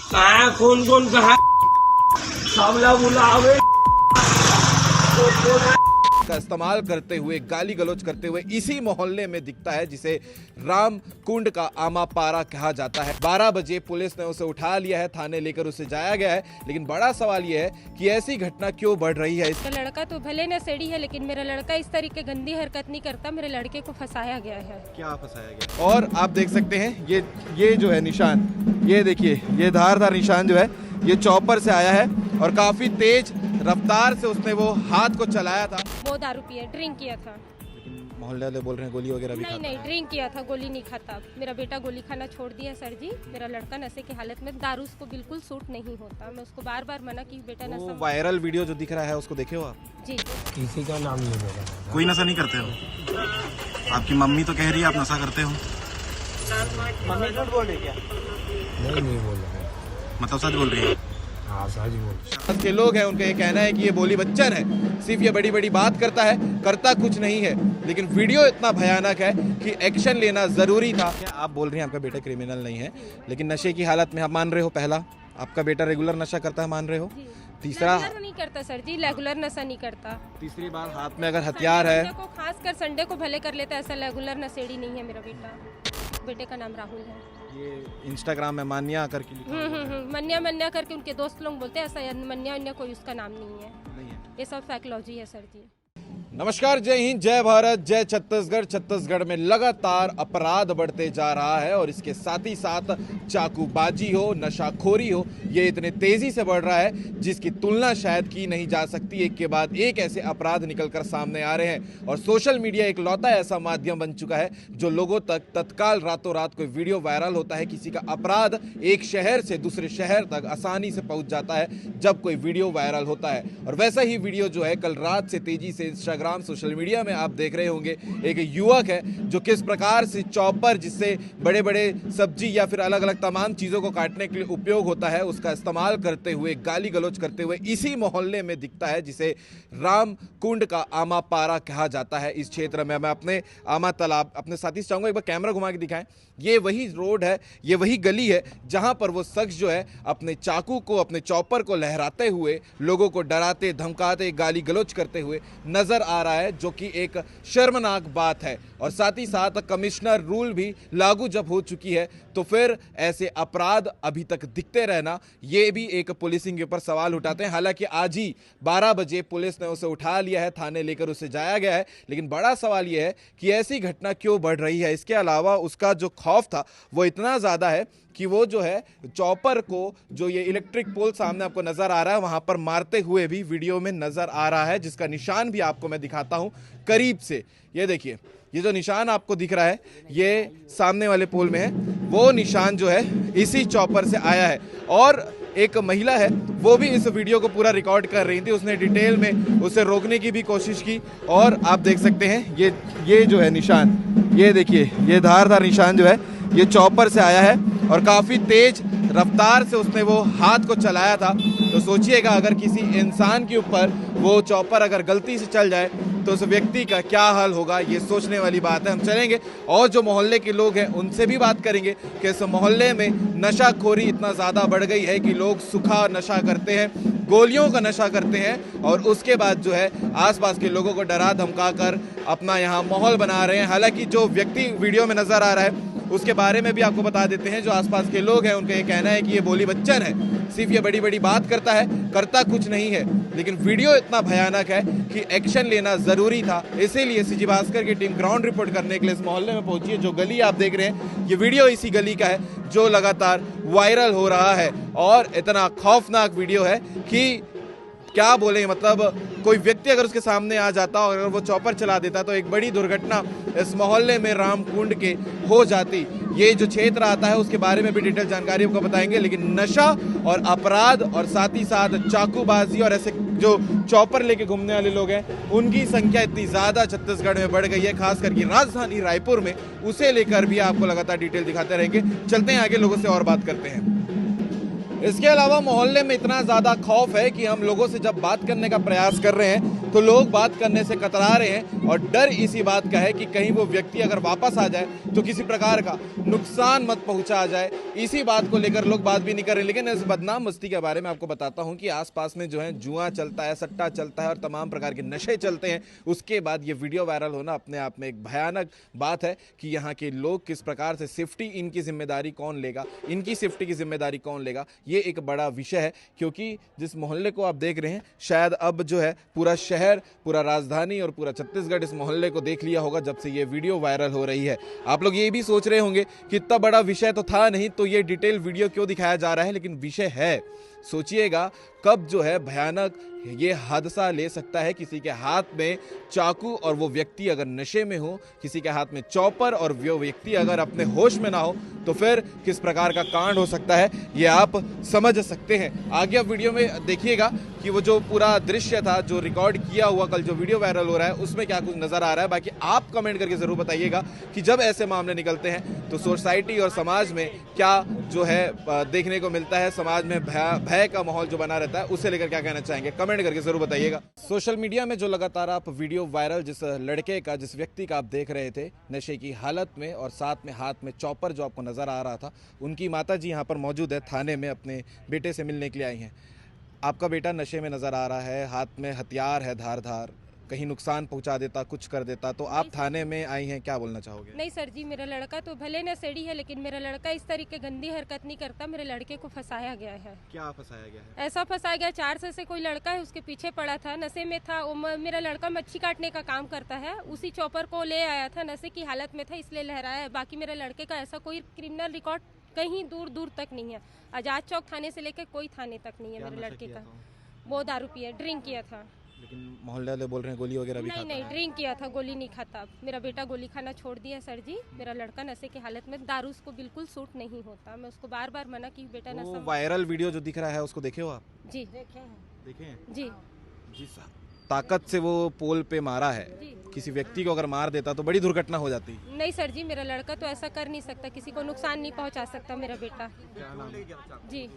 कौन कौन कहा सामला बुलावे का इस्तेमाल करते हुए, गाली गलौज करते हुए इसी मोहल्ले में दिखता है जिसे राम कुंड का आमा पारा कहा जाता है। 12 बजे पुलिस ने उसे उठा लिया है, थाने लेकर उसे जाया गया है, लेकिन बड़ा सवाल यह है कि ऐसी घटना क्यों बढ़ रही है। इसका लड़का तो भले नशेड़ी है, लेकिन मेरा लड़का इस तरीके गंदी हरकत नहीं करता। मेरे लड़के को फंसाया गया है। क्या फंसाया गया? और आप देख सकते हैं ये जो है निशान, ये देखिए, ये धारदार निशान जो है ये चॉपर से आया है और काफी तेज रफ्तार से उसने वो हाथ को चलाया था। वो दारू पिया, ड्रिंक किया था। लेकिन मोहल्ले वाले बोल रहे हैं गोली वगैरह भी खाता नहीं, ड्रिंक किया था, गोली नहीं खाता। मेरा बेटा गोली खाना छोड़ दिया सर जी। मेरा लड़का नशे की हालत में, दारू उसको बिल्कुल सूट नहीं होता। मैं उसको बार बार मना की बेटा है। वो नशा। वायरल वीडियो जो दिख रहा है उसको देखे हो आप? जी। किसी का नाम नहीं बोला। कोई नशा नहीं करते हो? आपकी मम्मी तो कह रही है आप नशा करते हो। मम्मी झूठ बोल रही क्या? नहीं बोल रहे। मतलब सच बोल रही है? हाँ सच बोल रही। के लोग हैं, उनका ये कहना है कि ये बोली बच्चन है, सिर्फ ये बड़ी बड़ी बात करता है, करता कुछ नहीं है। लेकिन वीडियो इतना भयानक है कि एक्शन लेना जरूरी था। क्या आप बोल रहे हैं आपका बेटा क्रिमिनल नहीं है, लेकिन नशे की हालत में आप मान रहे हो? पहला, आपका बेटा रेगुलर नशा करता है, मान रहे हो? तीसरा, रेगुलर नहीं करता सर जी, रेगुलर नशा नहीं करता। तीसरी बात, हाथ में अगर हथियार है। को खासकर संडे को भले कर लेता है, ऐसा रेगुलर नशेड़ी नहीं है मेरा बेटा। बेटे का नाम राहुल है। ये इंस्टाग्राम में मान्या करके लिखा हुआ है। मन्या करके उनके दोस्त लोग बोलते हैं, ऐसा मन्या कोई उसका नाम नहीं है। नहीं है। ये सब फैक्लॉजी है सर जी। नमस्कार, जय हिंद, जय भारत, जय छत्तीसगढ़। छत्तीसगढ़ में लगातार अपराध बढ़ते जा रहा है और इसके साथ ही साथ चाकूबाजी हो, नशाखोरी हो, ये इतने तेजी से बढ़ रहा है जिसकी तुलना शायद की नहीं जा सकती। एक के बाद एक ऐसे अपराध निकलकर सामने आ रहे हैं और सोशल मीडिया एक लौता ऐसा माध्यम बन चुका है जो लोगों तक तत्काल रातों रात कोई वीडियो वायरल होता है, किसी का अपराध एक शहर से दूसरे शहर तक आसानी से पहुंच जाता है जब कोई वीडियो वायरल होता है। और वैसा ही वीडियो जो है कल रात से तेजी से इंस्टाग्राम, सोशल मीडिया में आप देख रहे होंगे। एक युवक है जो किस प्रकार से चॉपर, जिससे बड़े बड़े सब्जी या फिर अलग अलग तमाम चीज़ों को काटने के लिए उपयोग होता है, उसका इस्तेमाल करते हुए, गाली गलौज करते हुए इसी मोहल्ले में दिखता है जिसे राम कुंड का आमा पारा कहा जाता है। इस क्षेत्र में मैं अपने आमा तालाब, अपने साथी से चाहूँगा एक बार कैमरा घुमा के दिखाएं। ये वही रोड है, ये वही गली है जहां पर वो शख्स जो है अपने चाकू को, अपने चॉपर को लहराते हुए लोगों को डराते, धमकाते, गाली गलौज करते हुए नजर आ रहा है, जो कि एक शर्मनाक बात है। और साथ ही साथ कमिश्नर रूल भी लागू जब हो चुकी है तो फिर ऐसे अपराध अभी तक दिखते रहना, ये भी एक पुलिसिंग के ऊपर सवाल उठाते हैं। हालांकि आज ही 12 बजे पुलिस ने उसे उठा लिया है, थाने लेकर उसे जाया गया है, लेकिन बड़ा सवाल यह है कि ऐसी घटना क्यों बढ़ रही है। इसके अलावा उसका जो खौफ था वो इतना ज़्यादा है कि वो जो है चॉपर को, जो ये इलेक्ट्रिक पोल सामने आपको नजर आ रहा है, वहां पर मारते हुए भी वीडियो में नजर आ रहा है, जिसका निशान भी आपको मैं दिखाता हूं करीब से। ये देखिए, ये जो निशान आपको दिख रहा है ये सामने वाले पोल में है, वो निशान जो है इसी चॉपर से आया है। और एक महिला है वो भी इस वीडियो को पूरा रिकॉर्ड कर रही थी, उसने डिटेल में उसे रोकने की भी कोशिश की। और आप देख सकते हैं ये जो है निशान, ये देखिए, ये धारदार निशान जो है ये चॉपर से आया है और काफ़ी तेज रफ्तार से उसने वो हाथ को चलाया था। तो सोचिएगा, अगर किसी इंसान के ऊपर वो चॉपर अगर गलती से चल जाए तो उस व्यक्ति का क्या हाल होगा, ये सोचने वाली बात है। हम चलेंगे और जो मोहल्ले के लोग हैं उनसे भी बात करेंगे कि इस मोहल्ले में नशाखोरी इतना ज़्यादा बढ़ गई है कि लोग सूखा नशा करते हैं, गोलियों का नशा करते हैं और उसके बाद जो है आसपास के लोगों को डरा धमका कर अपना यहाँ माहौल बना रहे हैं। हालांकि जो व्यक्ति वीडियो में नज़र आ रहा है उसके बारे में भी आपको बता देते हैं। जो आसपास के लोग हैं उनका ये कहना है कि ये बोली बच्चन है, सिर्फ ये बड़ी बड़ी बात करता है, करता कुछ नहीं है। लेकिन वीडियो इतना भयानक है कि एक्शन लेना जरूरी था, इसीलिए सीजी भास्कर की टीम ग्राउंड रिपोर्ट करने के लिए इस मोहल्ले में पहुंची है। जो गली आप देख रहे हैं ये वीडियो इसी गली का है जो लगातार वायरल हो रहा है और इतना खौफनाक वीडियो है कि क्या बोले, मतलब कोई व्यक्ति अगर उसके सामने आ जाता और अगर वो चॉपर चला देता तो एक बड़ी दुर्घटना इस मोहल्ले में रामकुंड के हो जाती। ये जो क्षेत्र आता है उसके बारे में भी डिटेल जानकारी आपको बताएंगे। लेकिन नशा और अपराध और साथ ही साथ चाकूबाजी और ऐसे जो चॉपर लेके घूमने वाले लोग हैं उनकी संख्या इतनी ज़्यादा छत्तीसगढ़ में बढ़ गई है, खास करके राजधानी रायपुर में। उसे लेकर भी आपको लगातार डिटेल दिखाते रहेंगे। चलते हैं आगे, लोगों से और बात करते हैं। इसके अलावा मोहल्ले में इतना ज़्यादा खौफ है कि हम लोगों से जब बात करने का प्रयास कर रहे हैं तो लोग बात करने से कतरा रहे हैं। और डर इसी बात का है कि कहीं वो व्यक्ति अगर वापस आ जाए तो किसी प्रकार का नुकसान मत पहुंचा जाए। इसी बात को लेकर लोग बात भी नहीं कर रहे। लेकिन इस बदनाम बस्ती के बारे में आपको बताता हूं कि आसपास में जो है जुआ चलता है, सट्टा चलता है और तमाम प्रकार के नशे चलते हैं। उसके बाद ये वीडियो वायरल होना अपने आप में एक भयानक बात है कि यहाँ के लोग किस प्रकार से सेफ्टी, इनकी जिम्मेदारी कौन लेगा, इनकी सेफ्टी की जिम्मेदारी कौन लेगा, ये एक बड़ा विषय है। क्योंकि जिस मोहल्ले को आप देख रहे हैं, शायद अब जो है पूरा शहर, पूरा राजधानी और पूरा छत्तीसगढ़ इस मोहल्ले को देख लिया होगा जब से ये वीडियो वायरल हो रही है। आप लोग ये भी सोच रहे होंगे कि इतना बड़ा विषय तो था नहीं, तो ये डिटेल वीडियो क्यों दिखाया जा रहा है, लेकिन विषय है। सोचिएगा कब जो है भयानक ये हादसा ले सकता है। किसी के हाथ में चाकू और वो व्यक्ति अगर नशे में हो, किसी के हाथ में चॉपर और वो व्यक्ति अगर अपने होश में ना हो, तो फिर किस प्रकार का कांड हो सकता है ये आप समझ सकते हैं। आगे आप वीडियो में देखिएगा कि वो जो पूरा दृश्य था, जो रिकॉर्ड किया हुआ कल जो वीडियो वायरल हो रहा है, उसमें क्या कुछ नजर आ रहा है। बाकी आप कमेंट करके जरूर बताइएगा कि जब ऐसे मामले निकलते हैं तो सोसाइटी और समाज में क्या जो है देखने को मिलता है, समाज में भय का माहौल जो बना रहता है, उसे लेकर क्या कहना चाहेंगे, कमेंट करके जरूर बताइएगा। सोशल मीडिया में जो लगातार आप वीडियो वायरल जिस लड़के का, जिस व्यक्ति का आप देख रहे थे नशे की हालत में और साथ में हाथ में चॉपर जो आपको नजर आ रहा था, उनकी माताजी यहाँ पर मौजूद है, थाने में अपने बेटे से मिलने के लिए आई हैं। आपका बेटा नशे में नजर आ रहा है, हाथ में हथियार है धार, कहीं नुकसान पहुंचा देता, कुछ कर देता, तो आप थाने में आई हैं, क्या बोलना चाहोगे? नहीं सर जी, मेरा लड़का तो भले नशेड़ी है, लेकिन मेरा लड़का इस तरीके गंदी हरकत नहीं करता। मेरे लड़के को फंसाया गया है। क्या फंसाया गया है? ऐसा फंसाया गया, 4 साल से कोई लड़का है उसके पीछे पड़ा था, नशे में था। मेरा लड़का मच्छी काटने का काम करता है, उसी चॉपर को ले आया था, नशे की हालत में था इसलिए लहराया है। बाकी मेरे लड़के का ऐसा कोई क्रिमिनल रिकॉर्ड कहीं दूर दूर तक नहीं है। आजाद चौक थाने से लेकर कोई थाने तक नहीं है मेरे लड़के का। वो दारू पिया, ड्रिंक किया था। लेकिन मोहल्ले वाले बोल रहे हैं गोली वगैरह भी खाता है। नहीं, ड्रिंक किया था, गोली नहीं खाता। मेरा बेटा गोली खाना छोड़ दिया सर जी। मेरा लड़का नशे की हालत में, दारू उसको बिल्कुल सूट नहीं होता। मैं उसको बार बार मना की, बेटा नशा। वायरल वीडियो जो दिख रहा है उसको देखे हो आप? जी देखे हैं जी। जिस ताकत से वो पोल पे मारा है, किसी व्यक्ति को अगर मार देता तो बड़ी दुर्घटना हो जाती। नहीं सर जी, मेरा लड़का तो ऐसा कर नहीं सकता, किसी को नुकसान नहीं पहुंचा सकता मेरा बेटा जी।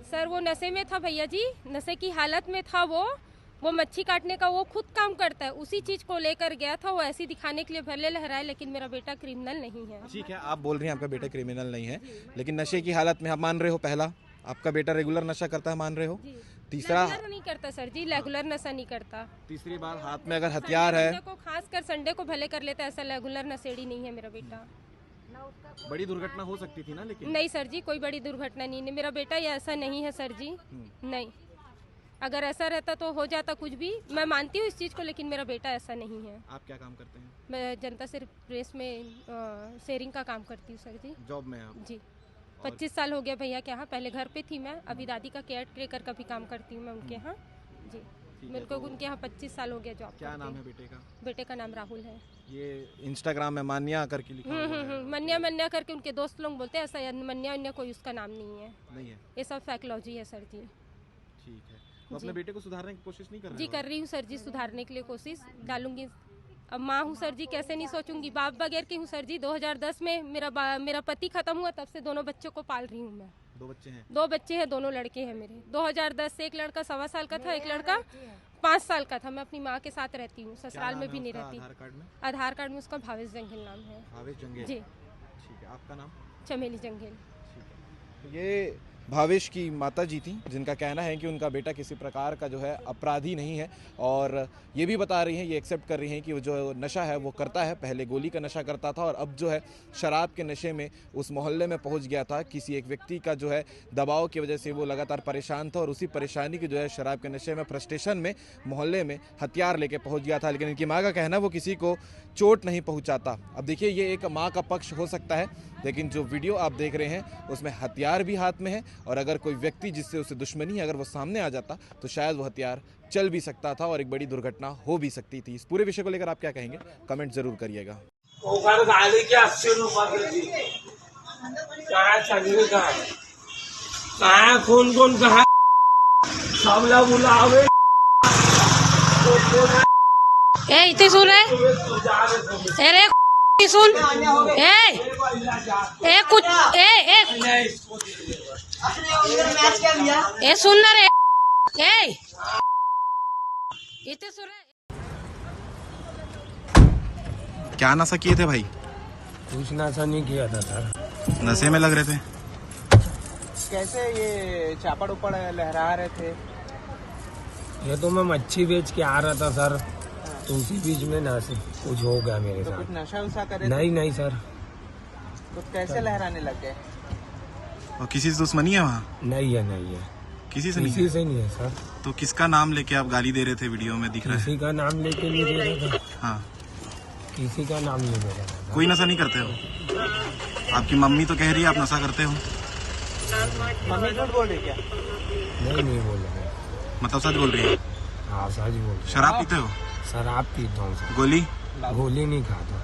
सर वो नशे में था भैया जी, नशे की हालत में था। वो मच्छी काटने का वो खुद काम करता है, उसी चीज को लेकर गया था। वो ऐसी दिखाने के लिए भले लहराए, लेकिन मेरा बेटा क्रिमिनल नहीं है। ठीक है, आप बोल रही हैं आपका बेटा क्रिमिनल नहीं है, लेकिन नशे की हालत में आप मान रहे हो, पहला आपका बेटा रेगुलर नशा करता है, मान रहे हो? तीसरा नहीं करता सर जी, रेगुलर नशा नहीं करता। तीसरी बात, हाथ में अगर हथियार है, खासकर संडे को भले कर लेता, ऐसा रेगुलर नशेड़ी नहीं है मेरा बेटा। बड़ी दुर्घटना हो सकती थी ना, लेकिन नहीं सर जी, कोई बड़ी दुर्घटना नहीं है। मेरा बेटा ये ऐसा नहीं है सर जी, नहीं। अगर ऐसा रहता तो हो जाता कुछ भी, मैं मानती हूँ इस चीज़ को, लेकिन मेरा बेटा ऐसा नहीं है। आप क्या काम करते हैं? मैं जनता से प्रेस में शेयरिंग का काम करती हूँ सर जी। जॉब में आप? जी। 25 साल हो गया भैया के यहाँ। पहले घर पे थी मैं, अभी दादी का केयर टेकर का भी काम करती हूँ मैं उनके यहाँ जी। मेरे को उनके यहाँ 25 साल हो गया जॉब। क्या नाम है बेटे का? बेटे का नाम राहुल है। ये इंस्टाग्राम में मान्या करके लिखा हुआ है। मन्या करके उनके दोस्त लोग बोलते हैं, ऐसा मन्या कोई उसका नाम नहीं है। ये सब फैक्लॉजी है सर जी। ठीक है, तो अपने बेटे को सुधारने की कोशिश नहीं कर रहे? जी कर रही हूँ सर जी, सुधारने के लिए कोशिश डालूंगी। अब माँ हूँ सर जी, कैसे नहीं सोचूंगी, बाप बगैर की हूँ सर जी। 2010 में मेरा पति खत्म हुआ, तब से दोनों बच्चों को पाल रही हूँ मैं। 2 बच्चे हैं? 2 बच्चे हैं, दोनों लड़के हैं मेरे। 2010 से एक लड़का 1.25 साल का था, एक लड़का 5 साल का था। मैं अपनी माँ के साथ रहती हूँ, ससुराल में भी नहीं रहती। आधार कार्ड में उसका भावेश जंगेल नाम है। भावेश जंगेल जी। ठीक है, आपका नाम? चमेली जंगेल। ये भावेश की माता जी थी, जिनका कहना है कि उनका बेटा किसी प्रकार का जो है अपराधी नहीं है, और ये भी बता रही हैं, ये एक्सेप्ट कर रही हैं कि वो जो नशा है वो करता है। पहले गोली का नशा करता था और अब जो है शराब के नशे में उस मोहल्ले में पहुंच गया था। किसी एक व्यक्ति का जो है दबाव की वजह से वो लगातार परेशान था, और उसी परेशानी की जो है शराब के नशे में, फ्रस्ट्रेशन में मोहल्ले में हथियार लेके पहुँच गया था। लेकिन इनकी माँ का कहना है वो किसी को चोट नहीं पहुँचाता। अब देखिए, ये एक माँ का पक्ष हो सकता है, लेकिन जो वीडियो आप देख रहे हैं उसमें हथियार भी हाथ में है, और अगर कोई व्यक्ति जिससे उसे दुश्मनी है अगर वो सामने आ जाता तो शायद वो हथियार चल भी सकता था और एक बड़ी दुर्घटना हो भी सकती थी। इस पूरे विषय को लेकर आप क्या कहेंगे, कमेंट जरूर करिएगा। क्या 80 रुपये कहाँ कौन कहा सामला बुलावे इतने सुन रहे, अरे सुन, कुछ सुन ना रे, इतने सुन रहे। क्या नशा किए थे भाई? कुछ नशा नहीं किया था सर। नशे में लग रहे थे। कैसे ये चापड़ ऊपड़ लहरा रहे थे? ये तो मैं मच्छी बेच के आ रहा था सर, तो उसी बीच में ना से कुछ हो गया मेरे तो कुछ साथ। नशा उशा करे? नहीं नहीं सर। तो कैसे लहराने लग गए? और किसी से दुश्मनी है वहाँ? नहीं है नहीं है, किसी से नहीं किसी है? से नहीं है सर। तो किसका नाम लेके आप गाली दे रहे थे? वीडियो में दिख रहा है। किसी का नाम लेके नहीं दे रहा था, हाँ, किसी का नाम नहीं ले रहा था। कोई नशा नहीं करते हो? आपकी मम्मी तो कह रही है आप नशा करते हो। मम्मी झूठ बोल रही क्या? नहीं बोल रहा। मतलब सच बोल रही है? हाँ सच बोल रहा। शराब पीते हो? शराब पीता हूँ सर, गोली? गोली नहीं खाता।